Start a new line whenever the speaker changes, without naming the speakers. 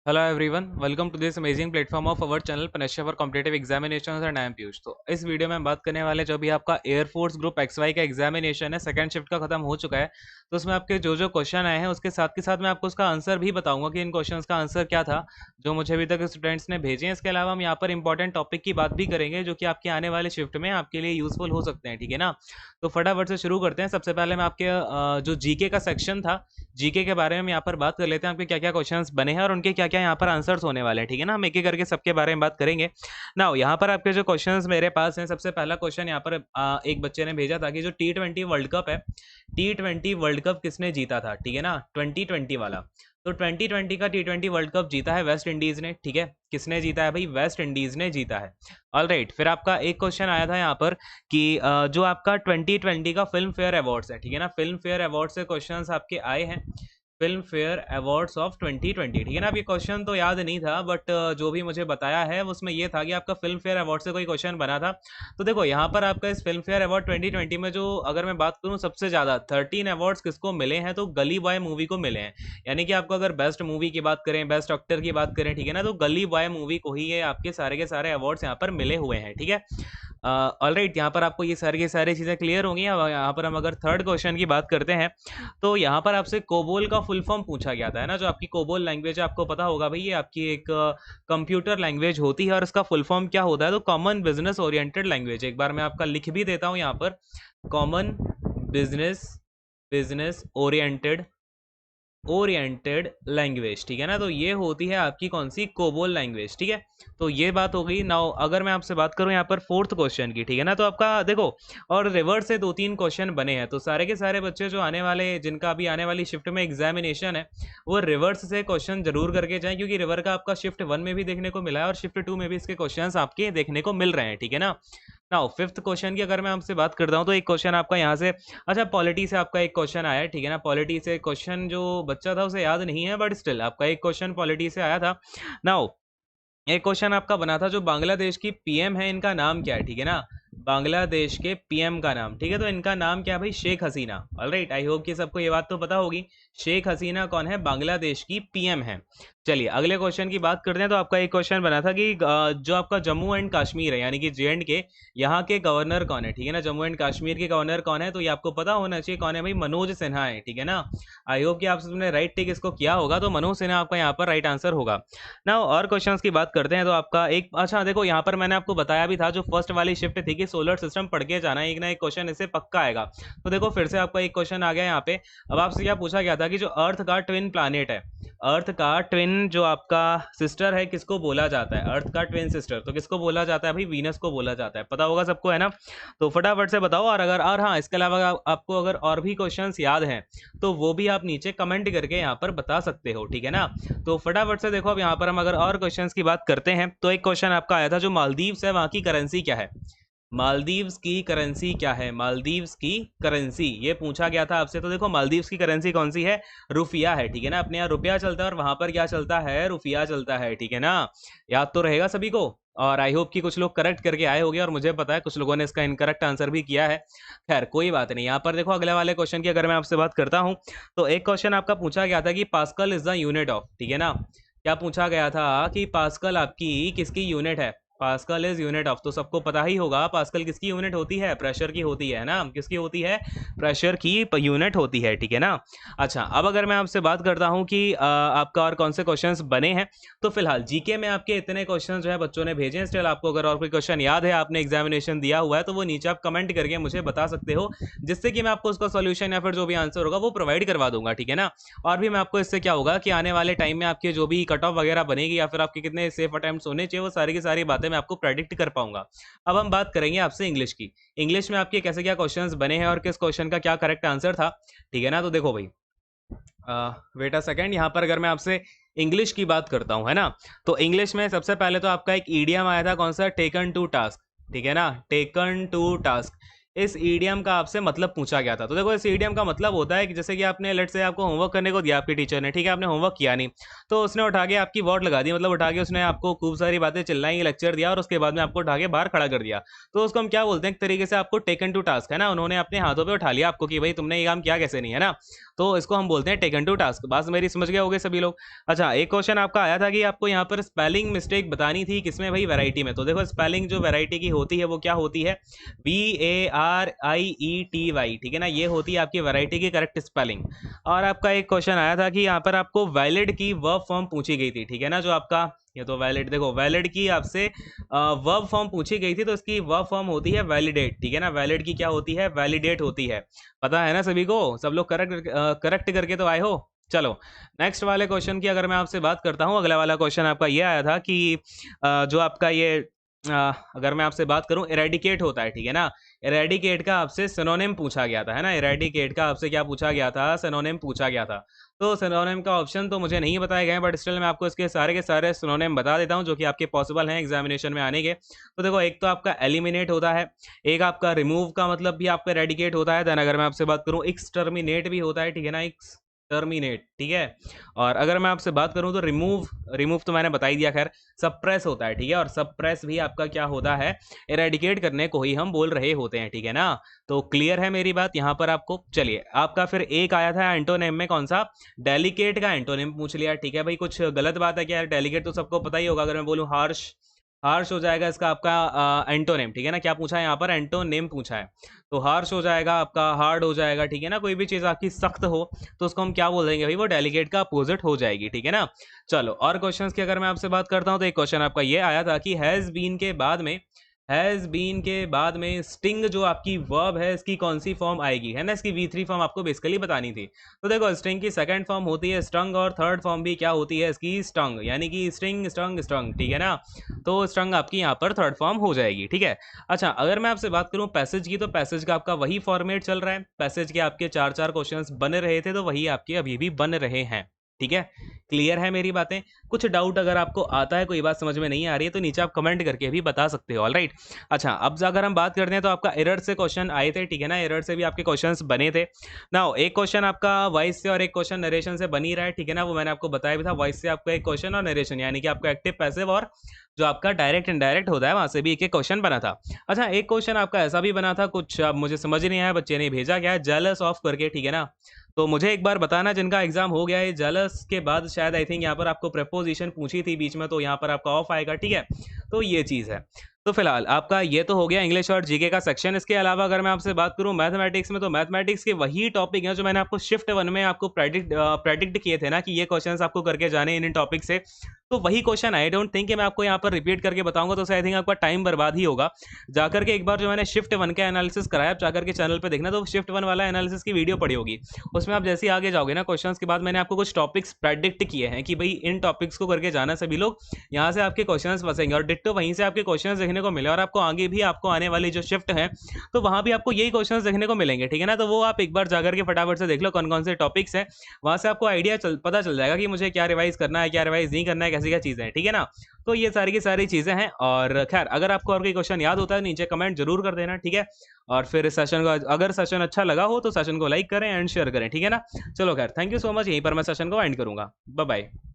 Hello everyone, welcome to this amazing platform of our channel Paneshwar for competitive examinations and I am Piyush. तो इस video में हम बात करने वाले जो भी आपका एयरफोर्स ग्रुप एक्स वाई का एग्जामिनेशन है, सेकंड शिफ्ट का खत्म हो चुका है। तो उसमें आपके जो जो क्वेश्चन आए हैं उसके साथ के साथ मैं आपको उसका आंसर भी बताऊंगा कि इन क्वेश्चंस का आंसर क्या था जो मुझे अभी तक स्टूडेंट्स ने भेजे हैं। इसके अलावा हम यहाँ पर इंपॉर्टेंट टॉपिक की बात भी करेंगे जो कि आपके आने वाले शिफ्ट में आपके लिए यूजफुल हो सकते हैं। ठीक है ना? तो फटाफट से शुरू करते हैं। सबसे पहले मैं आपके जो जीके का सेक्शन था, जीके के बारे में यहाँ पर बात कर लेते हैं। आपके क्या क्या क्वेश्चंस बने हैं और उनके क्या क्या यहाँ पर आंसर्स होने वाले हैं। ठीक है ना? हम एक एक करके सबके बारे में बात करेंगे ना। यहाँ पर आपके जो क्वेश्चंस मेरे पास हैं, सबसे पहला क्वेश्चन यहाँ पर एक बच्चे ने भेजा था कि जो T20 वर्ल्ड कप है, T20 वर्ल्ड कप किसने जीता था? ठीक है ना, 2020 वाला। तो 2020 का T20 वर्ल्ड कप जीता है वेस्ट इंडीज ने। ठीक है, किसने जीता है भाई? वेस्ट इंडीज ने जीता है। ऑलराइट, फिर आपका एक क्वेश्चन आया था यहाँ पर कि जो आपका 2020 का फिल्म फेयर अवार्ड्स है, ठीक है ना, फिल्म फेयर अवार्ड से क्वेश्चंस आपके आए हैं, फिल्म फेयर अवार्ड्स ऑफ 2020। ठीक है ना? अब ये क्वेश्चन तो याद नहीं था, बट जो भी मुझे बताया है उसमें ये था कि आपका फिल्म फेयर अवार्ड से कोई क्वेश्चन बना था। तो देखो यहाँ पर आपका इस फिल्म फेयर अवार्ड 2020 में जो अगर मैं बात करूँ सबसे ज़्यादा 13 अवार्ड्स किसको मिले हैं, तो गली बॉय मूवी को मिले हैं। यानी कि आपको अगर बेस्ट मूवी की बात करें, बेस्ट एक्टर की बात करें, ठीक है ना, तो गली बॉय मूवी को ही ये आपके सारे के सारे अवार्ड्स यहाँ पर मिले हुए हैं। ठीक है? ऑलराइट, यहाँ पर आपको ये सारी की सारी चीज़ें क्लियर होंगी। अब यहाँ पर हम अगर थर्ड क्वेश्चन की बात करते हैं तो यहाँ पर आपसे कोबोल का फुल फॉर्म पूछा गया था, है ना। जो आपकी कोबोल लैंग्वेज है, आपको पता होगा भाई, ये आपकी एक कंप्यूटर लैंग्वेज होती है और इसका फुल फॉर्म क्या होता है? तो कॉमन बिजनेस ओरिएंटेड लैंग्वेज। एक बार मैं आपका लिख भी देता हूँ यहाँ पर, common business business oriented oriented language. ठीक है ना? तो ये होती है आपकी कौन सी? COBOL language. ठीक है, तो ये बात हो गई। नाउ अगर मैं आपसे बात करूं यहाँ पर फोर्थ क्वेश्चन की, ठीक है ना, तो आपका देखो, और रिवर्स से दो तीन क्वेश्चन बने हैं। तो सारे के सारे बच्चे जो आने वाले, जिनका अभी आने वाली शिफ्ट में एग्जामिनेशन है, वो रिवर्स से क्वेश्चन जरूर करके जाएं, क्योंकि रिवर का आपका शिफ्ट 1 में भी देखने को मिला है और शिफ्ट 2 में भी इसके क्वेश्चन आपके देखने को मिल रहे हैं। ठीक है ना? नाउ फिफ्थ क्वेश्चन की अगर मैं आपसे बात करता हूँ तो एक क्वेश्चन आपका यहाँ से, अच्छा, पॉलिटी से आपका एक क्वेश्चन आया है। ठीक है ना? पॉलिटी से क्वेश्चन जो बच्चा था उसे याद नहीं है, बट स्टिल आपका एक क्वेश्चन पॉलिटी से आया था। नाउ एक क्वेश्चन आपका बना था, जो बांग्लादेश की पीएम है, इनका नाम क्या है? ठीक है ना, बांग्लादेश के पीएम का नाम। ठीक है, तो इनका नाम क्या है भाई? Sheikh Hasina. Alright, I hope कि सबको ये बात तो पता होगी, शेख हसीना कौन है? बांग्लादेश की पीएम है। चलिए अगले क्वेश्चन की बात करते हैं। तो आपका एक क्वेश्चन बना था कि जो आपका जम्मू एंड कश्मीर है, यानी कि JNK, यहाँ के गवर्नर कौन है? ठीक है ना, जम्मू एंड कश्मीर के गवर्नर कौन है? तो ये आपको पता होना चाहिए कौन है भाई? मनोज सिन्हा है। ठीक है ना? आई होप कि आप सबने राइट टिक इसको किया होगा, तो मनोज सिन्हा आपका यहाँ पर राइट आंसर होगा ना। और क्वेश्चंस की बात करते हैं तो आपका एक, अच्छा देखो, यहाँ पर मैंने आपको बताया भी था, जो फर्स्ट वाली शिफ्ट थी कि सोलर सिस्टम पढ़ के जाना, एक ना एक क्वेश्चन इससे पक्का आएगा। तो देखो फिर से आपका एक क्वेश्चन आ गया यहाँ पे। अब आपसे क्या पूछा गया था कि जो अर्थ का ट्विन प्लानिट है, अर्थ का ट्विन जो आपका सिस्टर है, किसको बोला जाता है? अर्थ का ट्विन सिस्टर तो किसको बोला जाता है भाई? वीनस को बोला जाता है। पता होगा सबको, है ना? तो फटाफट से बताओ। और अगर, और हाँ, इसके अलावा आपको अगर और भी क्वेश्चंस याद हैं तो वो भी आप नीचे कमेंट करके यहाँ पर बता सकते हो। ठीक है ना? तो फटाफट से देखो, अब यहाँ पर हम अगर और क्वेश्चंस की बात करते हैं तो एक क्वेश्चन आपका आया था, जो मालदीव्स है, वहाँ की करेंसी क्या है? मालदीव्स की करेंसी क्या है? मालदीव्स की करेंसी, ये पूछा गया था आपसे। तो देखो, मालदीव्स की करेंसी कौन सी है? रुपया है। ठीक है ना? अपने यहाँ रुपया चलता है और वहां पर क्या चलता है? रुपया चलता है। ठीक है ना? याद तो रहेगा सभी को। और आई होप कि कुछ लोग करेक्ट करके आए होंगे, और मुझे पता है कुछ लोगों ने इसका इनकरेक्ट आंसर भी किया है। खैर कोई बात नहीं। यहाँ पर देखो, अगले वाले क्वेश्चन की अगर मैं आपसे बात करता हूँ तो एक क्वेश्चन आपका पूछा गया था कि pascal is the unit of, ठीक है ना, क्या पूछा गया था कि पास्कल आपकी किसकी यूनिट है? पास्कल इज यूनिट ऑफ, तो सबको पता ही होगा पास्कल किसकी यूनिट होती है? प्रेशर की होती है ना? किसकी होती है? प्रेशर की यूनिट होती है। ठीक है ना? अच्छा, अब अगर मैं आपसे बात करता हूं कि आपका और कौन से क्वेश्चंस बने हैं, तो फिलहाल जीके में आपके इतने क्वेश्चन जो है बच्चों ने भेजे हैं। स्टिल आपको अगर और कोई क्वेश्चन याद है, आपने एग्जामिनेशन दिया हुआ है, तो वो नीचे आप कमेंट करके मुझे बता सकते हो, जिससे कि मैं आपको उसका सोल्यूशन या फिर जो भी आंसर होगा वो प्रोवाइड करवा दूंगा। ठीक है ना? और भी मैं आपको इससे क्या होगा कि आने वाले टाइम में आपके जो भी कट ऑफ वगैरह बनेगी या फिर आपके कितने सेफ अटेम्प्ट्स होने चाहिए, वो सारी की सारी बातें मैं आपको प्रेडिक्ट कर पाऊंगा। अब हम बात करेंगे आपसे इंग्लिश की। इंग्लिश में आपके कैसे क्या क्वेश्चंस बने हैं और किस क्वेश्चन का क्या करेक्ट आंसर था। ठीक है ना? तो देखो भाई, वेट अ सेकंड, यहाँ पर अगर मैं आपसे इंग्लिश की बात करता हूँ, है ना, तो इंग्लिश में सबसे पहले तो आपका एक ईडियम आया था, कौन सा? Taken to task. ठीक है ना? टेकन टू टास्क, इस ईडियम का आपसे मतलब पूछा गया था। तो देखो इस ईडियम का मतलब होता है कि जैसे कि आपने लेट्स से आपको होमवर्क करने को दिया आपके टीचर ने, ठीक है, आपने होमवर्क किया नहीं, तो उसने उठा के आपकी वॉट लगा दी, मतलब उठा के उसने आपको खूब सारी बातें चिल्लाई, लेक्चर दिया और उसके बाद में आपको उठा के बाहर खड़ा कर दिया। तो उसको हम क्या बोलते हैं, एक तरीके से आपको टेकन टू टास्क, है ना, उन्होंने अपने हाथों पे उठा लिया आपको कि भाई तुमने ये काम किया कैसे नहीं, है ना, तो इसको हम बोलते हैं टेकन टू टास्क। बात मेरी समझ गए होगे सभी लोग। अच्छा, एक क्वेश्चन आपका आया था कि आपको यहाँ पर स्पेलिंग मिस्टेक बतानी थी, किसमें भाई, वैरायटी में। तो देखो स्पेलिंग जो वैरायटी की होती है वो क्या होती है, VARIETY, ठीक है ना, ये होती है आपकी वैरायटी की करेक्ट स्पेलिंग। और आपका एक क्वेश्चन आया था कि यहाँ पर आपको वैलिड की वर्ब फॉर्म पूछी गई थी, ठीक है ना, जो आपका ये तो वैलिड, देखो वैलिड की आपसे वर्ब फॉर्म पूछी गई थी, तो इसकी वर्ब फॉर्म होती है वैलिडेट, ठीक है ना, वैलिड की क्या होती है, वैलिडेट होती है। पता है ना सभी को, सब लोग करेक्ट करके तो आए हो। चलो नेक्स्ट वाले क्वेश्चन की अगर मैं आपसे बात करता हूँ, अगला वाला क्वेश्चन आपका ये आया था कि जो आपका ये अगर मैं आपसे बात करूं, इरेडिकेट होता है, ठीक है ना, इरेडिकेट का आपसे सिनोनिम पूछा गया था, है ना, इरेडिकेट का आपसे क्या पूछा गया था, सिनोनिम पूछा गया था। तो सिनोनिम का ऑप्शन तो मुझे नहीं बताए गए, बट स्टिल मैं आपको इसके सारे के सारे सिनोनिम बता देता हूं जो कि आपके पॉसिबल हैं एग्जामिनेशन में आने के। तो देखो एक तो आपका एलिमिनेट होता है, एक आपका रिमूव का मतलब भी आपका इरेडिकेट होता है, देन अगर मैं आपसे बात करूं एक्सटर्मिनेट भी होता है, ठीक है ना, टर्मिनेट, ठीक है। और अगर मैं आपसे बात करूं तो रिमूव, रिमूव तो मैंने बता ही दिया, खैर सप्रेस होता है, ठीक है, और सप्रेस भी आपका क्या होता है, इरेडिकेट करने को ही हम बोल रहे होते हैं, ठीक है ना। तो क्लियर है मेरी बात यहाँ पर आपको। चलिए आपका फिर एक आया था एंटोनिम में, कौन सा, डेलिकेट का एंटोनिम पूछ लिया, ठीक है भाई, कुछ गलत बात है क्या यार, डेलिकेट तो सबको पता ही होगा। अगर मैं बोलूँ हार्श, हार्श हो जाएगा इसका आपका एंटोनिम, ठीक है ना, क्या पूछा है यहाँ पर, एंटोनिम पूछा है। तो हार्श हो जाएगा आपका, हार्ड हो जाएगा, ठीक है ना, कोई भी चीज़ आपकी सख्त हो तो उसको हम क्या बोल देंगे भाई, वो डेलिकेट का अपोजिट हो जाएगी, ठीक है ना। चलो और क्वेश्चंस की अगर मैं आपसे बात करता हूँ, तो एक क्वेश्चन आपका ये आया था कि हैज़ बीन के बाद में, हैज़ बीन के बाद में स्टिंग जो आपकी वर्ब है इसकी कौन सी फॉर्म आएगी, है ना, इसकी V3 फॉर्म आपको बेसिकली बतानी थी। तो देखो स्टिंग की सेकंड फॉर्म होती है स्टंग, और थर्ड फॉर्म भी क्या होती है इसकी, स्टंग, यानी कि स्टिंग स्टंग स्टंग, ठीक है ना। तो स्टंग आपकी यहाँ पर थर्ड फॉर्म हो जाएगी, ठीक है। अच्छा अगर मैं आपसे बात करूँ पैसेज की, तो पैसेज का आपका वही फॉर्मेट चल रहा है, पैसेज के आपके चार चार क्वेश्चंस बन रहे थे, तो वही आपके अभी भी बन रहे हैं, ठीक है। क्लियर है मेरी बातें। कुछ डाउट अगर आपको आता है, कोई बात समझ में नहीं आ रही है, तो नीचे आप कमेंट करके भी बता सकते हो, ऑलराइट। अच्छा अब अगर हम बात करते हैं तो आपका एरर से क्वेश्चन आए थे, ठीक है ना, एरर से भी आपके क्वेश्चंस बने थे। नाउ एक क्वेश्चन आपका वॉइस से और एक क्वेश्चन नरेशन से बन ही रहा है, ठीक है ना, वो मैंने आपको बताया भी था, वॉइस से आपका एक क्वेश्चन और नरेशन यानी कि आपका एक्टिव पैसिव और जो आपका डायरेक्ट इनडायरेक्ट होता है वहां से भी एक एक क्वेश्चन बना था। अच्छा एक क्वेश्चन आपका ऐसा भी बना था, कुछ अब मुझे समझ नहीं आया, बच्चे ने भेजा क्या है, जेलस ऑफ करके, ठीक है ना। तो मुझे एक बार बताना जिनका एग्जाम हो गया है, जेलस के बाद शायद आई थिंक यहाँ पर आपको प्रेपोजिशन पूछी थी बीच में, तो यहाँ पर आपका ऑफ आएगा, ठीक है। तो ये चीज़ है। तो फिलहाल आपका ये तो हो गया इंग्लिश और जीके का सेक्शन। इसके अलावा अगर मैं आपसे बात करूं मैथमेटिक्स में, तो मैथमेटिक्स के वही टॉपिक हैं जो मैंने आपको शिफ्ट वन में आपको प्रेडिक्ट किए थे ना कि ये क्वेश्चंस आपको करके जाने इन टॉपिक से, तो वही क्वेश्चन आई डोंट थिंक कि मैं आपको यहाँ पर रिपीट करके बताऊंगा, तो आई थिंक आपका टाइम बर्बाद ही होगा। जाकर के एक बार जो मैंने शिफ्ट वन का एनालिसिस कराया, आप जाकर के चैनल पे देखना, तो शिफ्ट वन वाला एनालिसिस की वीडियो पड़ी होगी, उसमें आप जैसे ही आगे जाओगे ना क्वेश्चंस के बाद, मैंने आपको कुछ टॉपिक्स प्रेडिक्ट किए हैं कि भाई इन टॉपिक्स को करके जाना सभी लोग, यहाँ से आपके क्वेश्चंस फंसेंगे और डिट्टो वहीं से आपके क्वेश्चंस देखने को मिले, और आपको आगे भी आपको आने वाली जो शिफ्ट है तो वहां भी आपको यही क्वेश्चंस देखने को मिलेंगे, ठीक है ना। तो वो आप एक बार जाकर के फटाफट से देख लो कौन कौन से टॉपिक्स हैं, वहां से आपको आइडिया पता चल जाएगा कि मुझे क्या रिवाइज करना है, क्या रिवाइज नहीं करना है, कैसी क्या चीजें हैं, ठीक है ना। तो ये सारी की सारी चीजें हैं। और खैर अगर आपको और कोई क्वेश्चन याद होता है नीचे कमेंट जरूर कर देना, ठीक है। और फिर सेशन को, अगर सेशन अच्छा लगा हो तो सेशन को लाइक करें एंड शेयर करें, ठीक है ना। चलो खैर थैंक यू सो मच, यहीं पर मैं सेशन को एंड करूंगा। Bye bye.